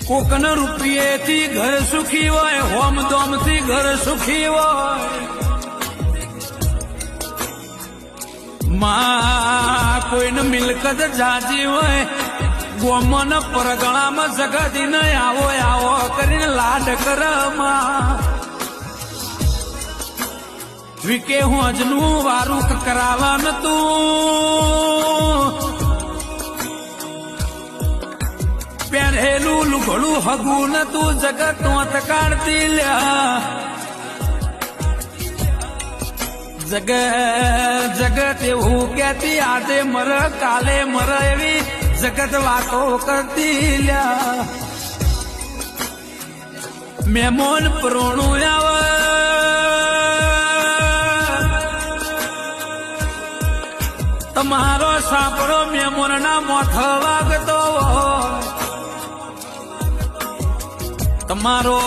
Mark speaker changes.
Speaker 1: કોકન રૂપિયેથી ઘર સુખી હોય, હોમ દોમ થી ઘર સુખી હોય. માં કોઈને મિલકત જાજી હોય, ગોમન પરગણામાં જગદીને આવો આવો કરીને લાડ કરમાં વિકે હોજનું વારું કરાવા નતું. પહેરેલું લુગડું હગું નતું, જગત નોત કાઢતી લ્યા. જગત એવું કેતી આજે મર કાલે મર એવી જગત વાતો કરતી લ્યા. મેમોન પ્રોણું આવે તમારો સાંભળો, મેમોન ના મોથ વાગતો તમારો